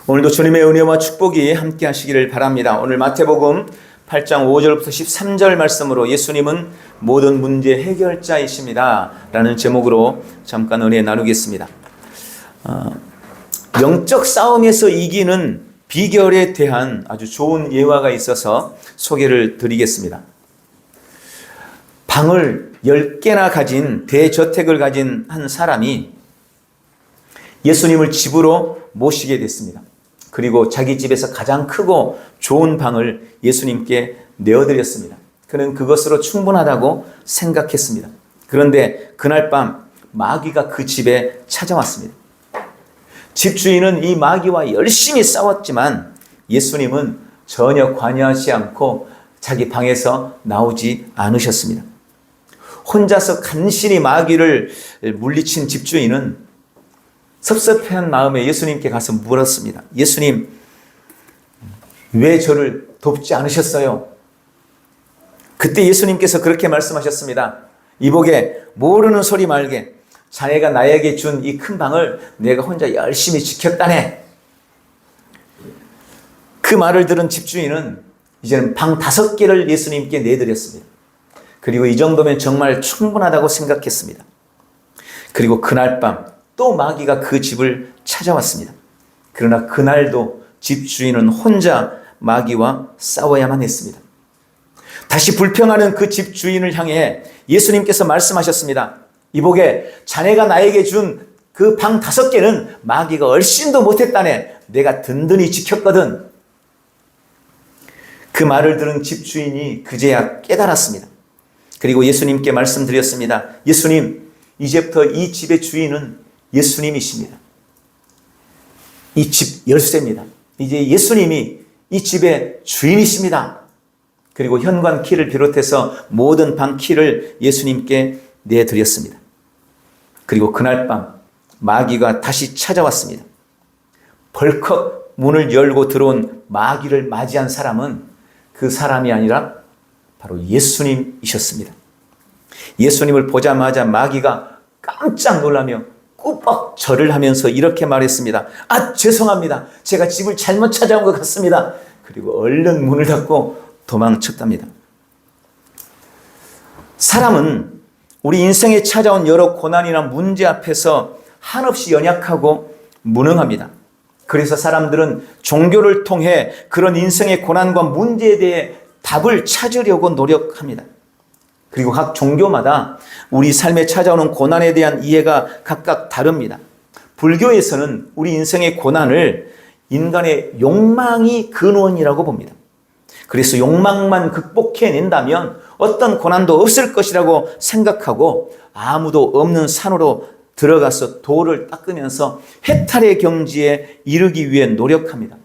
오늘도 주님의 은혜와 축복이 함께 하시기를 바랍니다. 오늘 마태복음 8장 5절부터 13절 말씀으로 예수님은 모든 문제 해결자이십니다 라는 제목으로 잠깐 은혜 나누겠습니다. 영적 싸움에서 이기는 비결에 대한 아주 좋은 예화가 있어서 소개를 드리겠습니다. 방을 10개나 가진 대저택을 가진 한 사람이 예수님을 집으로 모시게 됐습니다. 그리고 자기 집에서 가장 크고 좋은 방을 예수님께 내어드렸습니다. 그는 그것으로 충분하다고 생각했습니다. 그런데 그날 밤 마귀가 그 집에 찾아왔습니다. 집주인은 이 마귀와 열심히 싸웠지만 예수님은 전혀 관여하지 않고 자기 방에서 나오지 않으셨습니다. 혼자서 간신히 마귀를 물리친 집주인은 섭섭한 마음에 예수님께 가서 물었습니다. 예수님, 왜 저를 돕지 않으셨어요? 그때 예수님께서 그렇게 말씀하셨습니다. 이보게, 모르는 소리 말게. 자네가 나에게 준 이 큰 방을 내가 혼자 열심히 지켰다네. 그 말을 들은 집주인은 이제는 방 5개를 예수님께 내드렸습니다. 그리고 이 정도면 정말 충분하다고 생각했습니다. 그리고 그날 밤 또 마귀가 그 집을 찾아왔습니다. 그러나 그날도 집주인은 혼자 마귀와 싸워야만 했습니다. 다시 불평하는 그 집주인을 향해 예수님께서 말씀하셨습니다. 이보게, 자네가 나에게 준 그 방 5개는 마귀가 얼씬도 못했다네. 내가 든든히 지켰거든. 그 말을 들은 집주인이 그제야 깨달았습니다. 그리고 예수님께 말씀드렸습니다. 예수님, 이제부터 이 집의 주인은 예수님이십니다. 이 집 열쇠입니다. 이제 예수님이 이 집의 주인이십니다. 그리고 현관 키를 비롯해서 모든 방 키를 예수님께 내드렸습니다. 그리고 그날 밤 마귀가 다시 찾아왔습니다. 벌컥 문을 열고 들어온 마귀를 맞이한 사람은 그 사람이 아니라 바로 예수님이셨습니다. 예수님을 보자마자 마귀가 깜짝 놀라며 꾸벅 절을 하면서 이렇게 말했습니다. 아, 죄송합니다. 제가 집을 잘못 찾아온 것 같습니다. 그리고 얼른 문을 닫고 도망쳤답니다. 사람은 우리 인생에 찾아온 여러 고난이나 문제 앞에서 한없이 연약하고 무능합니다. 그래서 사람들은 종교를 통해 그런 인생의 고난과 문제에 대해 답을 찾으려고 노력합니다. 그리고 각 종교마다 우리 삶에 찾아오는 고난에 대한 이해가 각각 다릅니다. 불교에서는 우리 인생의 고난을 인간의 욕망이 근원이라고 봅니다. 그래서 욕망만 극복해낸다면 어떤 고난도 없을 것이라고 생각하고 아무도 없는 산으로 들어가서 돌을 닦으면서 해탈의 경지에 이르기 위해 노력합니다.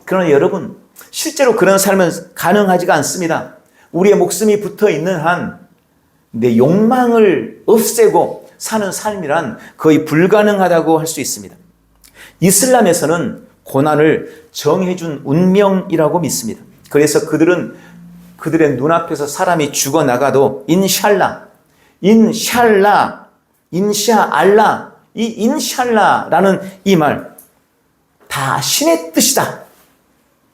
그러나 여러분, 실제로 그런 삶은 가능하지가 않습니다. 우리의 목숨이 붙어 있는 한 내 욕망을 없애고 사는 삶이란 거의 불가능하다고 할 수 있습니다. 이슬람에서는 고난을 정해준 운명이라고 믿습니다. 그래서 그들은 그들의 눈앞에서 사람이 죽어나가도 인샬라, 인샬라, 인샤알라, 이 인샬라라는 이 말 다 신의 뜻이다.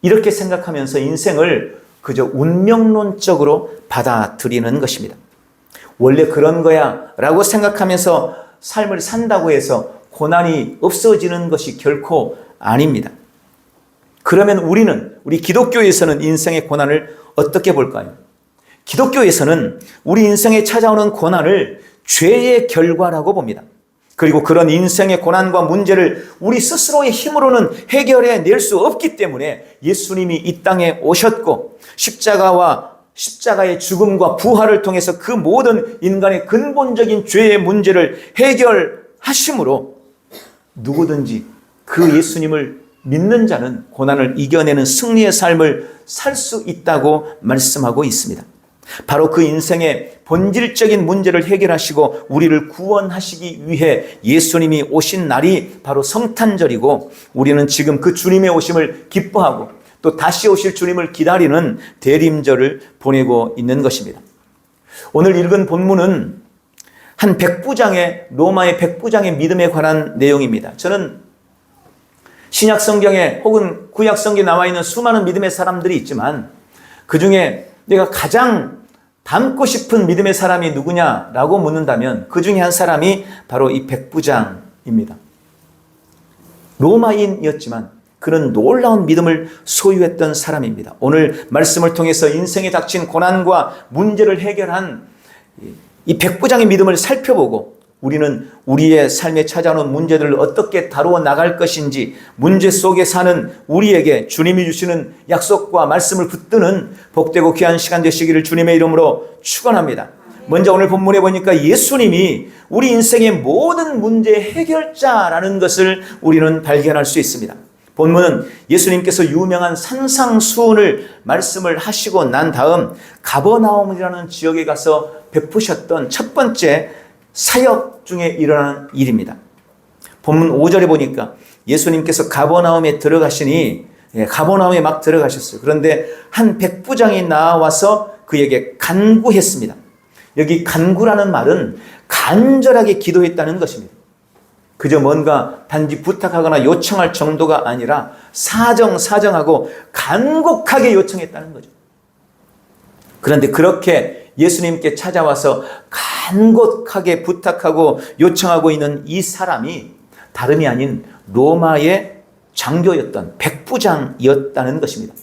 이렇게 생각하면서 인생을 그저 운명론적으로 받아들이는 것입니다. 원래 그런 거야 라고 생각하면서 삶을 산다고 해서 고난이 없어지는 것이 결코 아닙니다. 그러면 우리 기독교에서는 인생의 고난을 어떻게 볼까요? 기독교에서는 우리 인생에 찾아오는 고난을 죄의 결과라고 봅니다. 그리고 그런 인생의 고난과 문제를 우리 스스로의 힘으로는 해결해 낼 수 없기 때문에 예수님이 이 땅에 오셨고 십자가의 죽음과 부활을 통해서 그 모든 인간의 근본적인 죄의 문제를 해결하심으로 누구든지 그 예수님을 믿는 자는 고난을 이겨내는 승리의 삶을 살 수 있다고 말씀하고 있습니다. 바로 그 인생의 본질적인 문제를 해결하시고 우리를 구원하시기 위해 예수님이 오신 날이 바로 성탄절이고, 우리는 지금 그 주님의 오심을 기뻐하고 또 다시 오실 주님을 기다리는 대림절을 보내고 있는 것입니다. 오늘 읽은 본문은 로마의 백부장의 믿음에 관한 내용입니다. 저는 신약 성경에 혹은 구약 성경에 나와 있는 수많은 믿음의 사람들이 있지만 그 중에 내가 가장 닮고 싶은 믿음의 사람이 누구냐라고 묻는다면 그 중에 한 사람이 바로 이 백부장입니다. 로마인이었지만 그런 놀라운 믿음을 소유했던 사람입니다. 오늘 말씀을 통해서 인생에 닥친 고난과 문제를 해결한 이 백부장의 믿음을 살펴보고 우리는 우리의 삶에 찾아오는 문제들을 어떻게 다루어 나갈 것인지, 문제 속에 사는 우리에게 주님이 주시는 약속과 말씀을 붙드는 복되고 귀한 시간 되시기를 주님의 이름으로 축원합니다. 먼저 오늘 본문에 보니까 예수님이 우리 인생의 모든 문제의 해결자라는 것을 우리는 발견할 수 있습니다. 본문은 예수님께서 유명한 산상수훈을 말씀을 하시고 난 다음 가버나움이라는 지역에 가서 베푸셨던 첫 번째 사역 중에 일어나는 일입니다. 본문 5절에 보니까 예수님께서 가버나움에 들어가시니 가버나움에 막 들어가셨어요. 그런데 한 백부장이 나와서 그에게 간구했습니다. 여기 간구라는 말은 간절하게 기도했다는 것입니다. 그저 뭔가 단지 부탁하거나 요청할 정도가 아니라 사정하고 간곡하게 요청했다는 거죠. 그런데 그렇게 예수님께 찾아와서 간곡하게 부탁하고 요청하고 있는 이 사람이 다름이 아닌 로마의 장교였던 백부장이었다는 것입니다.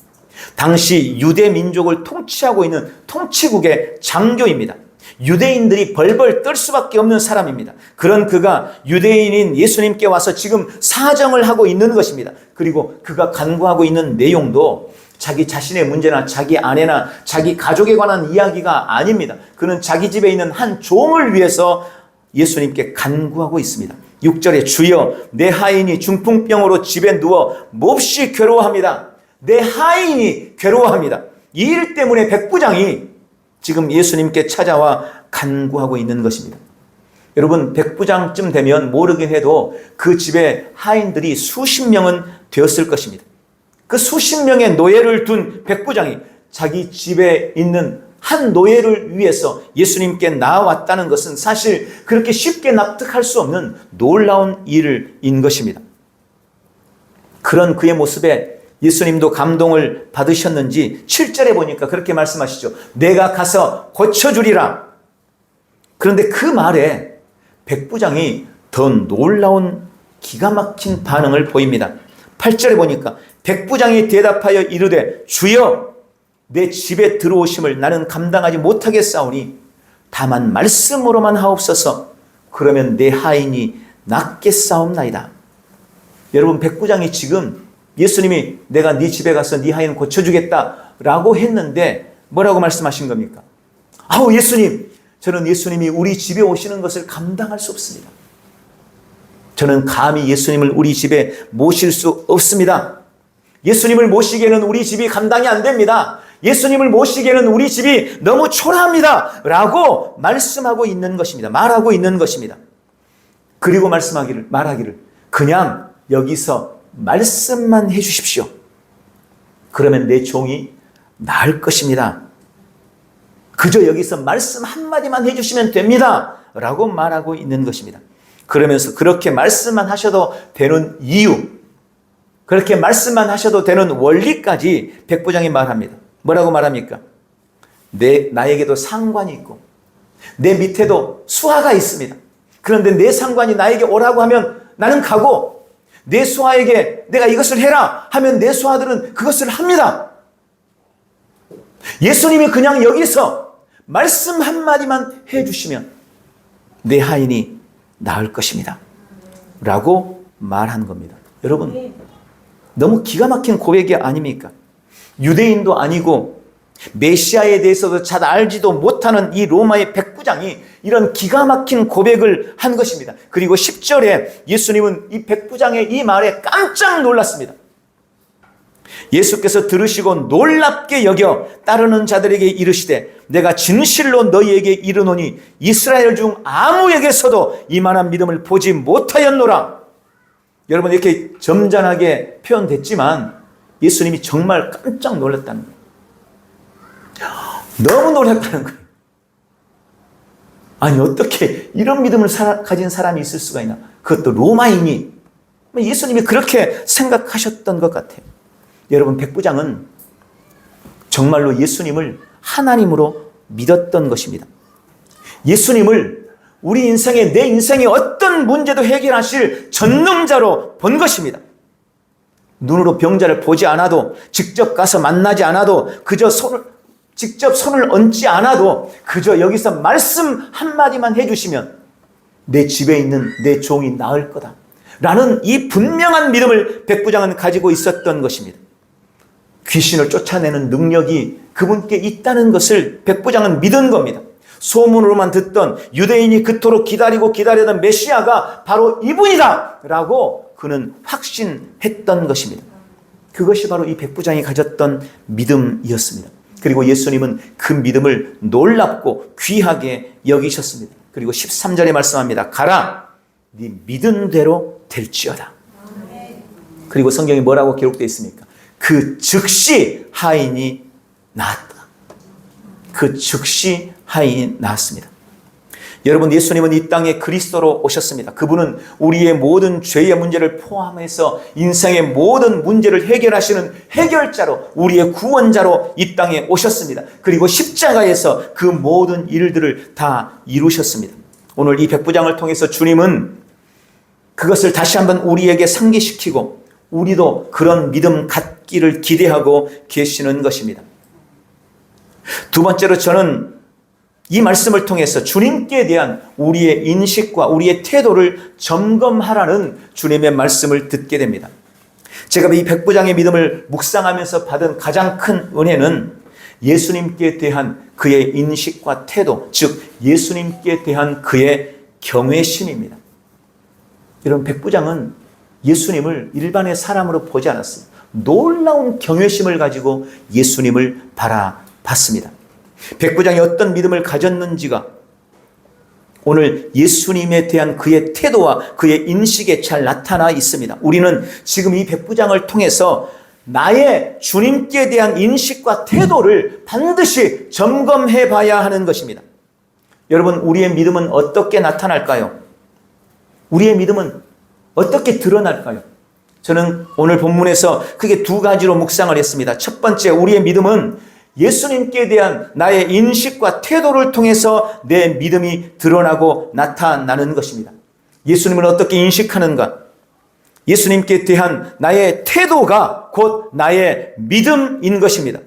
당시 유대 민족을 통치하고 있는 통치국의 장교입니다. 유대인들이 벌벌 떨 수밖에 없는 사람입니다. 그런 그가 유대인인 예수님께 와서 지금 사정을 하고 있는 것입니다. 그리고 그가 간구하고 있는 내용도 자기 자신의 문제나 자기 아내나 자기 가족에 관한 이야기가 아닙니다. 그는 자기 집에 있는 한 종을 위해서 예수님께 간구하고 있습니다. 6절에 주여 내 하인이 중풍병으로 집에 누워 몹시 괴로워합니다. 내 하인이 괴로워합니다. 이 일 때문에 백부장이 지금 예수님께 찾아와 간구하고 있는 것입니다. 여러분 백부장쯤 되면 모르긴 해도 그 집에 하인들이 수십 명은 되었을 것입니다. 그 수십 명의 노예를 둔 백부장이 자기 집에 있는 한 노예를 위해서 예수님께 나왔다는 것은 사실 그렇게 쉽게 납득할 수 없는 놀라운 일인 것입니다. 그런 그의 모습에 예수님도 감동을 받으셨는지 7절에 보니까 그렇게 말씀하시죠. 내가 가서 고쳐주리라. 그런데 그 말에 백부장이 더 놀라운 기가 막힌 반응을 보입니다. 8절에 보니까 백부장이 대답하여 이르되 주여 내 집에 들어오심을 나는 감당하지 못하겠사오니 다만 말씀으로만 하옵소서. 그러면 내 하인이 낫겠사옵나이다. 여러분 백부장이 지금 예수님이 내가 네 집에 가서 네 하인 고쳐주겠다라고 했는데 뭐라고 말씀하신 겁니까? 아우 예수님, 저는 예수님이 우리 집에 오시는 것을 감당할 수 없습니다. 저는 감히 예수님을 우리 집에 모실 수 없습니다. 예수님을 모시기에는 우리 집이 감당이 안 됩니다. 예수님을 모시기에는 우리 집이 너무 초라합니다. 라고 말씀하고 있는 것입니다. 말하고 있는 것입니다. 그리고 말하기를 그냥 여기서 말씀만 해 주십시오. 그러면 내 종이 나을 것입니다. 그저 여기서 말씀 한마디만 해 주시면 됩니다. 라고 말하고 있는 것입니다. 그러면서 그렇게 말씀만 하셔도 되는 이유, 그렇게 말씀만 하셔도 되는 원리까지 백부장이 말합니다. 뭐라고 말합니까? 나에게도 상관이 있고 내 밑에도 수하가 있습니다. 그런데 내 상관이 나에게 오라고 하면 나는 가고 내 수하에게 내가 이것을 해라 하면 내 수하들은 그것을 합니다. 예수님이 그냥 여기서 말씀 한마디만 해주시면 내 하인이 나을 것입니다. 라고 말한 겁니다. 여러분 너무 기가 막힌 고백이 아닙니까? 유대인도 아니고 메시아에 대해서도 잘 알지도 못하는 이 로마의 백부장이 이런 기가 막힌 고백을 한 것입니다. 그리고 10절에 예수님은 이 백부장의 이 말에 깜짝 놀랐습니다. 예수께서 들으시고 놀랍게 여겨 따르는 자들에게 이르시되 내가 진실로 너희에게 이르노니 이스라엘 중 아무에게서도 이만한 믿음을 보지 못하였노라. 여러분 이렇게 점잖하게 표현됐지만 예수님이 정말 깜짝 놀랐다는 거예요. 너무 놀랐다는 거예요. 아니 어떻게 이런 믿음을 가진 사람이 있을 수가 있나. 그것도 로마인이 예수님이 그렇게 생각하셨던 것 같아요. 여러분, 백부장은 정말로 예수님을 하나님으로 믿었던 것입니다. 예수님을 우리 인생에, 내 인생의 어떤 문제도 해결하실 전능자로 본 것입니다. 눈으로 병자를 보지 않아도, 직접 가서 만나지 않아도, 그저 직접 손을 얹지 않아도, 그저 여기서 말씀 한마디만 해주시면 내 집에 있는 내 종이 나을 거다 라는 이 분명한 믿음을 백부장은 가지고 있었던 것입니다. 귀신을 쫓아내는 능력이 그분께 있다는 것을 백부장은 믿은 겁니다. 소문으로만 듣던, 유대인이 그토록 기다리던 메시아가 바로 이분이다 라고 그는 확신했던 것입니다. 그것이 바로 이 백부장이 가졌던 믿음이었습니다. 그리고 예수님은 그 믿음을 놀랍고 귀하게 여기셨습니다. 그리고 13절에 말씀합니다. 가라, 네 믿은 대로 될지어다. 그리고 성경에 뭐라고 기록되어 있습니까? 그 즉시 하인이 나았다. 그 즉시 하인이 나았습니다. 여러분, 예수님은 이 땅에 그리스도로 오셨습니다. 그분은 우리의 모든 죄의 문제를 포함해서 인생의 모든 문제를 해결하시는 해결자로, 우리의 구원자로 이 땅에 오셨습니다. 그리고 십자가에서 그 모든 일들을 다 이루셨습니다. 오늘 이 백부장을 통해서 주님은 그것을 다시 한번 우리에게 상기시키고 우리도 그런 믿음 갖기를 기대하고 계시는 것입니다. 두 번째로, 저는 이 말씀을 통해서 주님께 대한 우리의 인식과 우리의 태도를 점검하라는 주님의 말씀을 듣게 됩니다. 제가 이 백부장의 믿음을 묵상하면서 받은 가장 큰 은혜는 예수님께 대한 그의 인식과 태도, 즉 예수님께 대한 그의 경외심입니다. 여러분, 백부장은 예수님을 일반의 사람으로 보지 않았어요. 놀라운 경외심을 가지고 예수님을 바라봤습니다. 백부장이 어떤 믿음을 가졌는지가 오늘 예수님에 대한 그의 태도와 그의 인식에 잘 나타나 있습니다. 우리는 지금 이 백부장을 통해서 나의 주님께 대한 인식과 태도를 반드시 점검해 봐야 하는 것입니다. 여러분, 우리의 믿음은 어떻게 나타날까요? 우리의 믿음은 어떻게 드러날까요? 저는 오늘 본문에서 크게 두 가지로 묵상을 했습니다. 첫 번째, 우리의 믿음은 예수님께 대한 나의 인식과 태도를 통해서 내 믿음이 드러나고 나타나는 것입니다. 예수님을 어떻게 인식하는가? 예수님께 대한 나의 태도가 곧 나의 믿음인 것입니다.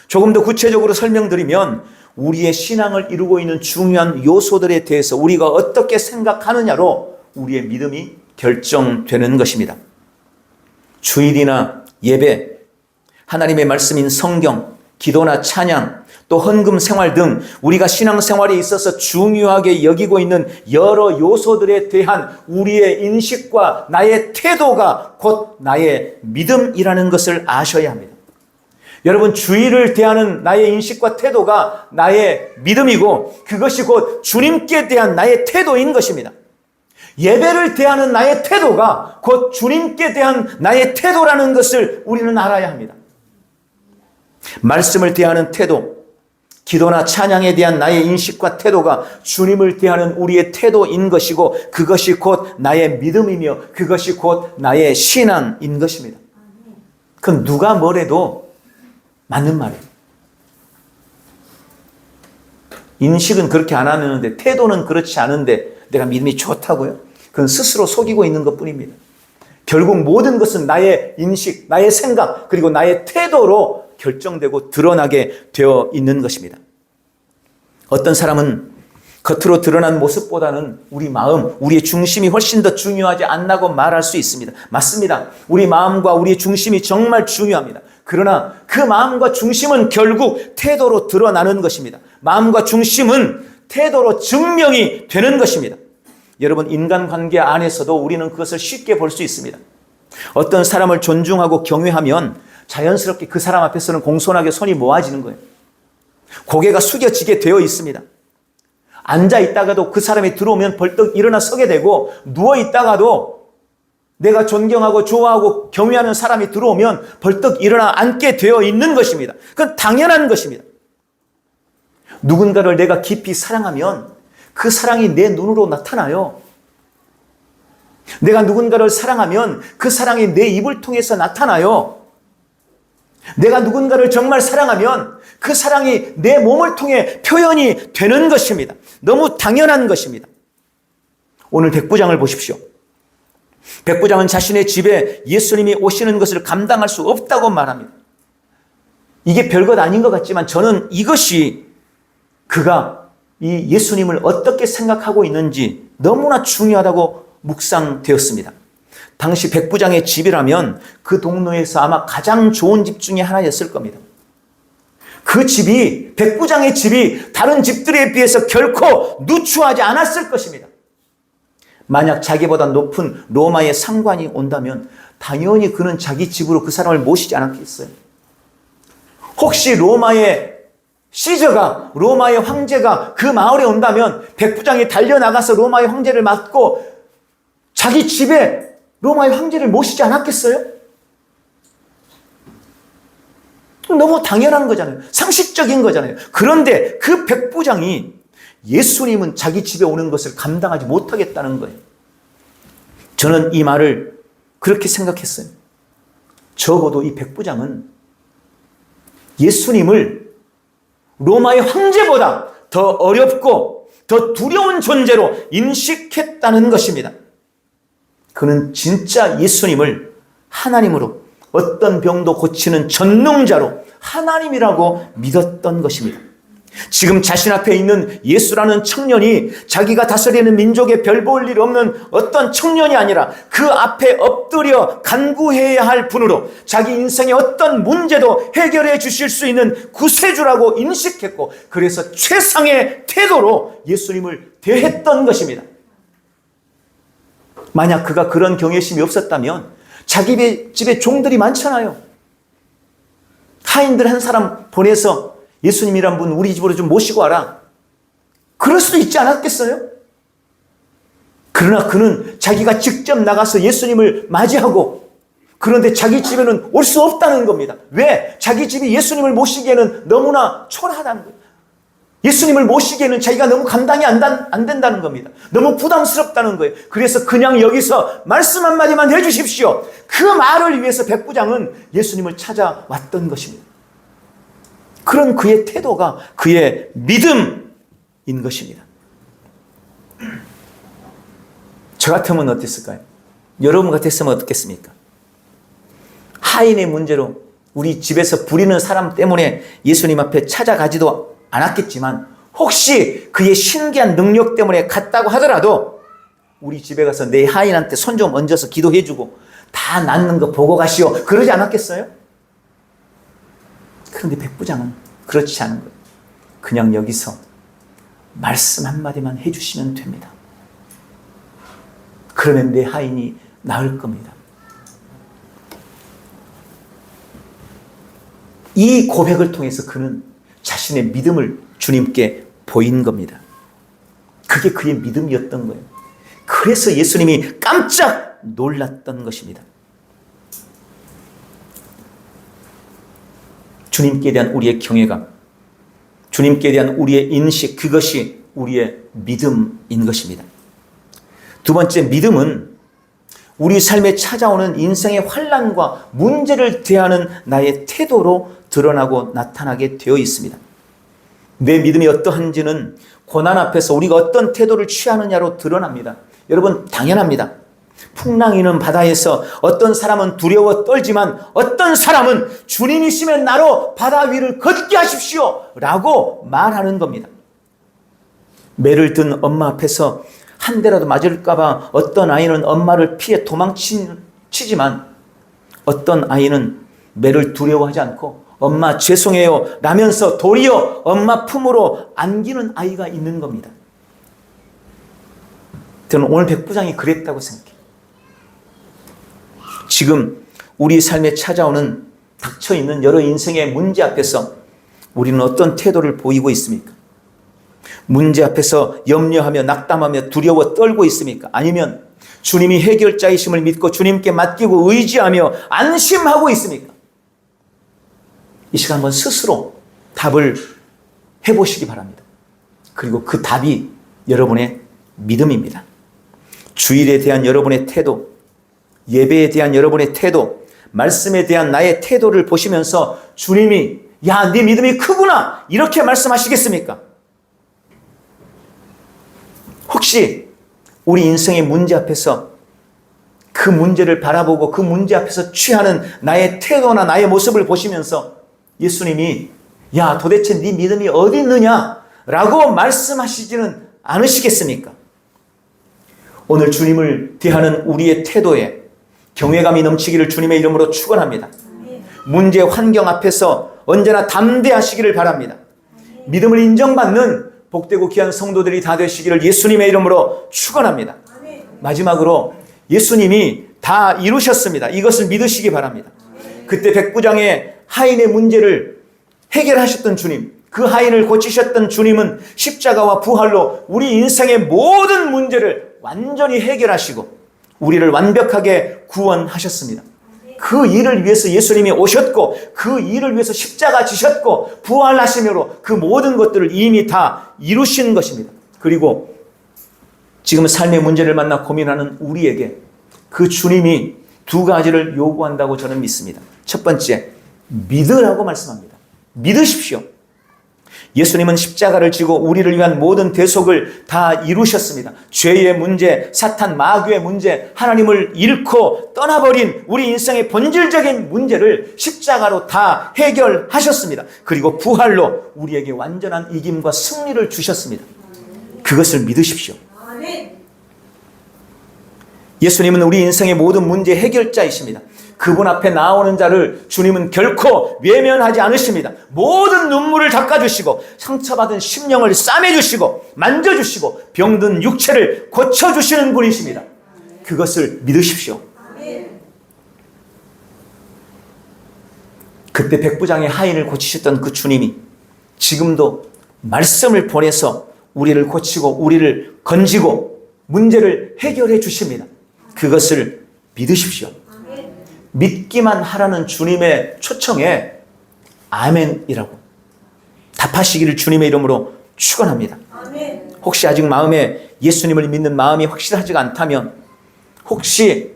조금 더 구체적으로 설명드리면 우리의 신앙을 이루고 있는 중요한 요소들에 대해서 우리가 어떻게 생각하느냐로 우리의 믿음이 결정되는 것입니다. 주일이나 예배, 하나님의 말씀인 성경, 기도나 찬양, 또 헌금 생활 등 우리가 신앙생활에 있어서 중요하게 여기고 있는 여러 요소들에 대한 우리의 인식과 나의 태도가 곧 나의 믿음이라는 것을 아셔야 합니다. 여러분, 주일을 대하는 나의 인식과 태도가 나의 믿음이고 그것이 곧 주님께 대한 나의 태도인 것입니다. 예배를 대하는 나의 태도가 곧 주님께 대한 나의 태도라는 것을 우리는 알아야 합니다. 말씀을 대하는 태도, 기도나 찬양에 대한 나의 인식과 태도가 주님을 대하는 우리의 태도인 것이고 그것이 곧 나의 믿음이며 그것이 곧 나의 신앙인 것입니다. 그건 누가 뭐래도 맞는 말이에요. 인식은 그렇게 안 하는데 태도는 그렇지 않은데 내가 믿음이 좋다고요? 그건 스스로 속이고 있는 것뿐입니다. 결국 모든 것은 나의 인식, 나의 생각, 그리고 나의 태도로 결정되고 드러나게 되어 있는 것입니다. 어떤 사람은 겉으로 드러난 모습보다는 우리 마음, 우리의 중심이 훨씬 더 중요하지 않나고 말할 수 있습니다. 맞습니다. 우리 마음과 우리의 중심이 정말 중요합니다. 그러나 그 마음과 중심은 결국 태도로 드러나는 것입니다. 마음과 중심은 태도로 증명이 되는 것입니다. 여러분, 인간관계 안에서도 우리는 그것을 쉽게 볼 수 있습니다. 어떤 사람을 존중하고 경외하면 자연스럽게 그 사람 앞에서는 공손하게 손이 모아지는 거예요. 고개가 숙여지게 되어 있습니다. 앉아 있다가도 그 사람이 들어오면 벌떡 일어나 서게 되고, 누워 있다가도 내가 존경하고 좋아하고 경외하는 사람이 들어오면 벌떡 일어나 앉게 되어 있는 것입니다. 그건 당연한 것입니다. 누군가를 내가 깊이 사랑하면 그 사랑이 내 눈으로 나타나요. 내가 누군가를 사랑하면 그 사랑이 내 입을 통해서 나타나요. 내가 누군가를 정말 사랑하면 그 사랑이 내 몸을 통해 표현이 되는 것입니다. 너무 당연한 것입니다. 오늘 백부장을 보십시오. 백부장은 자신의 집에 예수님이 오시는 것을 감당할 수 없다고 말합니다. 이게 별것 아닌 것 같지만 저는 이것이 그가 이 예수님을 어떻게 생각하고 있는지 너무나 중요하다고 묵상되었습니다. 당시 백부장의 집이라면 그 동네에서 아마 가장 좋은 집 중에 하나였을 겁니다. 그 집이, 백부장의 집이 다른 집들에 비해서 결코 누추하지 않았을 것입니다. 만약 자기보다 높은 로마의 상관이 온다면 당연히 그는 자기 집으로 그 사람을 모시지 않았겠어요. 혹시 로마의 시저가, 로마의 황제가 그 마을에 온다면 백부장이 달려나가서 로마의 황제를 맞고 자기 집에 로마의 황제를 모시지 않았겠어요? 너무 당연한 거잖아요. 상식적인 거잖아요. 그런데 그 백부장이 예수님은 자기 집에 오는 것을 감당하지 못하겠다는 거예요. 저는 이 말을 그렇게 생각했어요. 적어도 이 백부장은 예수님을 로마의 황제보다 더 어렵고 더 두려운 존재로 인식했다는 것입니다. 그는 진짜 예수님을 하나님으로, 어떤 병도 고치는 전능자로 하나님이라고 믿었던 것입니다. 지금 자신 앞에 있는 예수라는 청년이 자기가 다스리는 민족에 별 볼 일 없는 어떤 청년이 아니라 그 앞에 엎드려 간구해야 할 분으로 자기 인생의 어떤 문제도 해결해 주실 수 있는 구세주라고 인식했고, 그래서 최상의 태도로 예수님을 대했던 것입니다. 만약 그가 그런 경외심이 없었다면 자기 집에 종들이 많잖아요. 하인들 한 사람 보내서 예수님이란 분 우리 집으로 좀 모시고 와라. 그럴 수도 있지 않았겠어요? 그러나 그는 자기가 직접 나가서 예수님을 맞이하고, 그런데 자기 집에는 올 수 없다는 겁니다. 왜? 자기 집이 예수님을 모시기에는 너무나 초라하다는 거예요. 예수님을 모시기에는 자기가 너무 감당이 안 된다는 겁니다. 너무 부담스럽다는 거예요. 그래서 그냥 여기서 말씀 한마디만 해주십시오. 그 말을 위해서 백부장은 예수님을 찾아왔던 것입니다. 그런 그의 태도가 그의 믿음인 것입니다. 저 같으면 어땠을까요? 여러분 같았으면 어떻겠습니까? 하인의 문제로 우리 집에서 부리는 사람 때문에 예수님 앞에 찾아가지도 않았겠지만, 혹시 그의 신기한 능력 때문에 갔다고 하더라도 우리 집에 가서 내 하인한테 손 좀 얹어서 기도해주고 다 낫는 거 보고 가시오, 그러지 않았겠어요? 그런데 백부장은 그렇지 않은 거예요. 그냥 여기서 말씀 한마디만 해주시면 됩니다. 그러면 내 하인이 나을 겁니다. 이 고백을 통해서 그는 자신의 믿음을 주님께 보인 겁니다. 그게 그의 믿음이었던 거예요. 그래서 예수님이 깜짝 놀랐던 것입니다. 주님께 대한 우리의 경외감, 주님께 대한 우리의 인식, 그것이 우리의 믿음인 것입니다. 두 번째, 믿음은 우리 삶에 찾아오는 인생의 환난과 문제를 대하는 나의 태도로 드러나고 나타나게 되어 있습니다. 내 믿음이 어떠한지는 고난 앞에서 우리가 어떤 태도를 취하느냐로 드러납니다. 여러분, 당연합니다. 풍랑이는 바다에서 어떤 사람은 두려워 떨지만 어떤 사람은 주님이시면 나로 바다 위를 걷게 하십시오 라고 말하는 겁니다. 매를 든 엄마 앞에서 한 대라도 맞을까 봐 어떤 아이는 엄마를 피해 도망치지만 어떤 아이는 매를 두려워하지 않고 엄마 죄송해요 라면서 도리어 엄마 품으로 안기는 아이가 있는 겁니다. 저는 오늘 백부장이 그랬다고 생각해요. 지금 우리 삶에 찾아오는 닥쳐있는 여러 인생의 문제 앞에서 우리는 어떤 태도를 보이고 있습니까? 문제 앞에서 염려하며 낙담하며 두려워 떨고 있습니까? 아니면 주님이 해결자이심을 믿고 주님께 맡기고 의지하며 안심하고 있습니까? 이 시간 한번 스스로 답을 해보시기 바랍니다. 그리고 그 답이 여러분의 믿음입니다. 주일에 대한 여러분의 태도, 예배에 대한 여러분의 태도, 말씀에 대한 나의 태도를 보시면서 주님이 야, 네 믿음이 크구나 이렇게 말씀하시겠습니까? 혹시 우리 인생의 문제 앞에서 그 문제를 바라보고 그 문제 앞에서 취하는 나의 태도나 나의 모습을 보시면서 예수님이 야, 도대체 네 믿음이 어디 있느냐 라고 말씀하시지는 않으시겠습니까? 오늘 주님을 대하는 우리의 태도에 경외감이 넘치기를 주님의 이름으로 축원합니다. 문제 환경 앞에서 언제나 담대하시기를 바랍니다. 믿음을 인정받는 복되고 귀한 성도들이 다 되시기를 예수님의 이름으로 축원합니다. 마지막으로 예수님이 다 이루셨습니다. 이것을 믿으시기 바랍니다. 그때 백부장의 하인의 문제를 해결하셨던 주님, 그 하인을 고치셨던 주님은 십자가와 부활로 우리 인생의 모든 문제를 완전히 해결하시고 우리를 완벽하게 구원하셨습니다. 그 일을 위해서 예수님이 오셨고 그 일을 위해서 십자가 지셨고 부활하심으로 그 모든 것들을 이미 다 이루신 것입니다. 그리고 지금 삶의 문제를 만나 고민하는 우리에게 그 주님이 두 가지를 요구한다고 저는 믿습니다. 첫 번째, 믿으라고 말씀합니다. 믿으십시오. 예수님은 십자가를 지고 우리를 위한 모든 대속을 다 이루셨습니다. 죄의 문제, 사탄 마귀의 문제, 하나님을 잃고 떠나버린 우리 인생의 본질적인 문제를 십자가로 다 해결하셨습니다. 그리고 부활로 우리에게 완전한 이김과 승리를 주셨습니다. 그것을 믿으십시오. 예수님은 우리 인생의 모든 문제 해결자이십니다. 그분 앞에 나오는 자를 주님은 결코 외면하지 않으십니다. 모든 눈물을 닦아주시고 상처받은 심령을 싸매주시고 만져주시고 병든 육체를 고쳐주시는 분이십니다. 그것을 믿으십시오. 그때 백부장의 하인을 고치셨던 그 주님이 지금도 말씀을 보내서 우리를 고치고 우리를 건지고 문제를 해결해 주십니다. 그것을 믿으십시오. 믿기만 하라는 주님의 초청에 아멘이라고 답하시기를 주님의 이름으로 축원합니다. 혹시 아직 마음에 예수님을 믿는 마음이 확실하지가 않다면, 혹시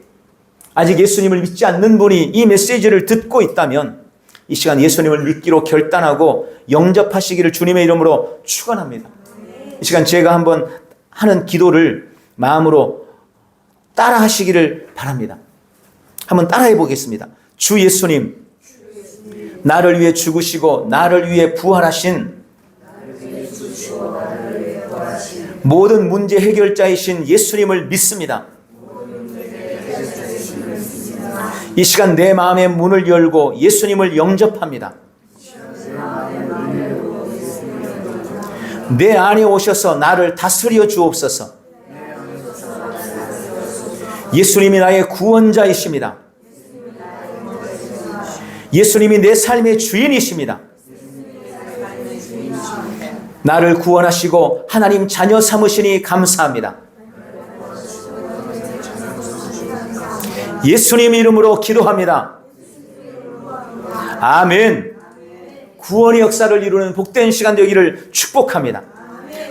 아직 예수님을 믿지 않는 분이 이 메시지를 듣고 있다면 이 시간 예수님을 믿기로 결단하고 영접하시기를 주님의 이름으로 축원합니다. 이 시간 제가 한번 하는 기도를 마음으로 따라 하시기를 바랍니다. 한번 따라해 보겠습니다. 주 예수님, 나를 위해 죽으시고 나를 위해 부활하신 모든 문제 해결자이신 예수님을 믿습니다. 이 시간 내 마음의 문을 열고 예수님을 영접합니다. 내 안에 오셔서 나를 다스려 주옵소서. 예수님이 나의 구원자이십니다. 예수님이 내 삶의 주인이십니다. 나를 구원하시고 하나님 자녀 삼으시니 감사합니다. 예수님 이름으로 기도합니다. 아멘. 구원의 역사를 이루는 복된 시간 되기를 축복합니다.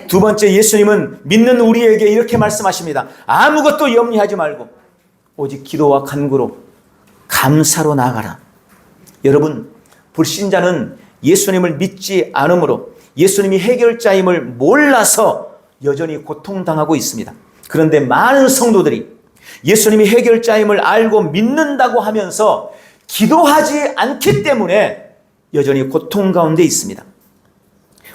두 번째, 예수님은 믿는 우리에게 이렇게 말씀하십니다. 아무것도 염려하지 말고 오직 기도와 간구로 감사로 나아가라. 여러분, 불신자는 예수님을 믿지 않으므로 예수님이 해결자임을 몰라서 여전히 고통당하고 있습니다. 그런데 많은 성도들이 예수님이 해결자임을 알고 믿는다고 하면서 기도하지 않기 때문에 여전히 고통 가운데 있습니다.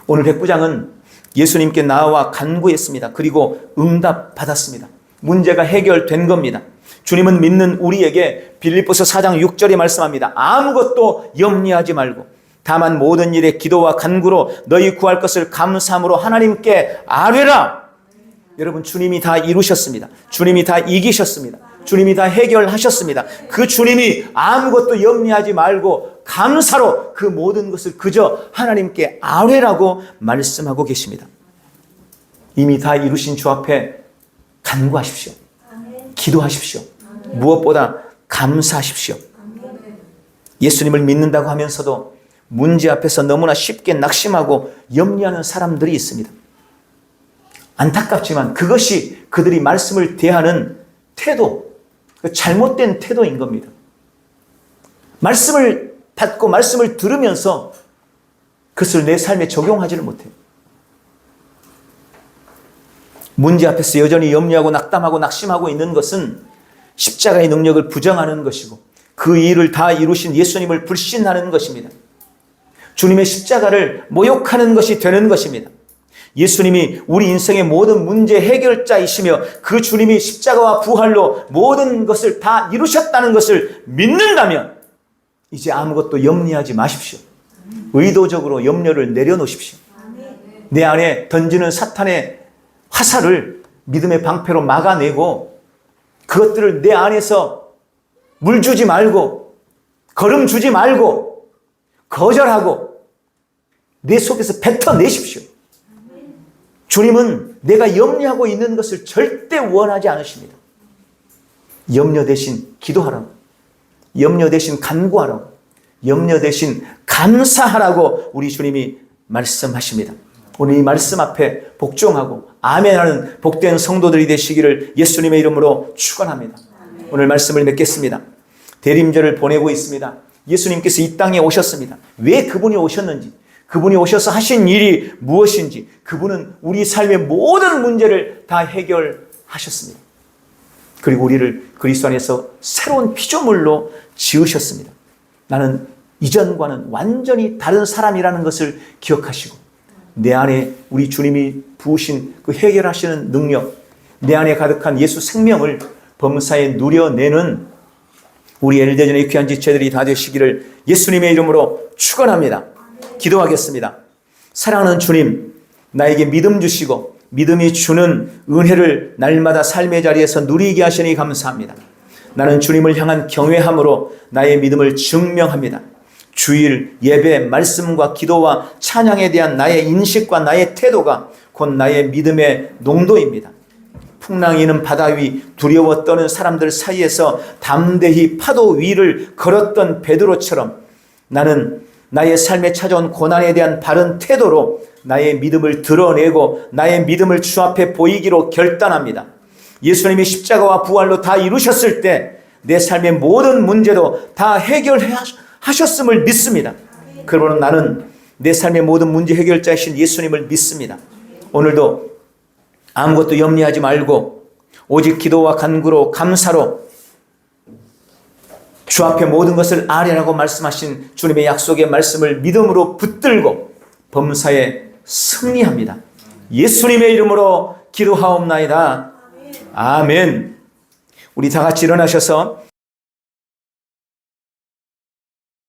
오늘 백부장은 예수님께 나와 간구했습니다. 그리고 응답 받았습니다. 문제가 해결된 겁니다. 주님은 믿는 우리에게 빌립보서 4장 6절에 말씀합니다. 아무것도 염려하지 말고 다만 모든 일에 기도와 간구로 너희 구할 것을 감사함으로 하나님께 아뢰라. 여러분, 주님이 다 이루셨습니다. 주님이 다 이기셨습니다. 주님이 다 해결하셨습니다. 그 주님이 아무것도 염려하지 말고 감사로 그 모든 것을 그저 하나님께 아뢰라고 말씀하고 계십니다. 이미 다 이루신 주 앞에 간구하십시오. 기도하십시오. 무엇보다 감사하십시오. 예수님을 믿는다고 하면서도 문제 앞에서 너무나 쉽게 낙심하고 염려하는 사람들이 있습니다. 안타깝지만 그것이 그들이 말씀을 대하는 태도, 잘못된 태도인 겁니다. 말씀을 받고 말씀을 들으면서 그것을 내 삶에 적용하지를 못해요. 문제 앞에서 여전히 염려하고 낙담하고 낙심하고 있는 것은 십자가의 능력을 부정하는 것이고 그 일을 다 이루신 예수님을 불신하는 것입니다. 주님의 십자가를 모욕하는 것이 되는 것입니다. 예수님이 우리 인생의 모든 문제 해결자이시며 그 주님이 십자가와 부활로 모든 것을 다 이루셨다는 것을 믿는다면 이제 아무것도 염려하지 마십시오. 의도적으로 염려를 내려놓으십시오. 내 안에 던지는 사탄의 화살을 믿음의 방패로 막아내고 그것들을 내 안에서 물 주지 말고 걸음 주지 말고 거절하고 내 속에서 뱉어내십시오. 주님은 내가 염려하고 있는 것을 절대 원하지 않으십니다. 염려 대신 기도하라고, 염려 대신 간구하라고, 염려 대신 감사하라고 우리 주님이 말씀하십니다. 오늘 이 말씀 앞에 복종하고 아멘하는 복된 성도들이 되시기를 예수님의 이름으로 축원합니다. 오늘 말씀을 맺겠습니다. 대림절을 보내고 있습니다. 예수님께서 이 땅에 오셨습니다. 왜 그분이 오셨는지, 그분이 오셔서 하신 일이 무엇인지, 그분은 우리 삶의 모든 문제를 다 해결하셨습니다. 그리고 우리를 그리스도 안에서 새로운 피조물로 지으셨습니다. 나는 이전과는 완전히 다른 사람이라는 것을 기억하시고 내 안에 우리 주님이 부으신 그 해결하시는 능력, 내 안에 가득한 예수 생명을 범사에 누려내는 우리 엘대전의 귀한 지체들이 다 되시기를 예수님의 이름으로 축원합니다. 기도하겠습니다. 사랑하는 주님, 나에게 믿음 주시고 믿음이 주는 은혜를 날마다 삶의 자리에서 누리게 하시니 감사합니다. 나는 주님을 향한 경외함으로 나의 믿음을 증명합니다. 주일, 예배, 말씀과 기도와 찬양에 대한 나의 인식과 나의 태도가 곧 나의 믿음의 농도입니다. 풍랑이는 바다 위 두려워 떠는 사람들 사이에서 담대히 파도 위를 걸었던 베드로처럼 나는 나의 삶에 찾아온 고난에 대한 바른 태도로 나의 믿음을 드러내고 나의 믿음을 주 앞에 보이기로 결단합니다. 예수님이 십자가와 부활로 다 이루셨을 때 내 삶의 모든 문제도 다 해결하셨음을 믿습니다. 그러므로 나는 내 삶의 모든 문제 해결자이신 예수님을 믿습니다. 오늘도 아무것도 염려하지 말고 오직 기도와 간구로 감사로 주 앞에 모든 것을 아뢰라고 말씀하신 주님의 약속의 말씀을 믿음으로 붙들고 범사에 승리합니다. 예수님의 이름으로 기도하옵나이다. 아멘. 우리 다 같이 일어나셔서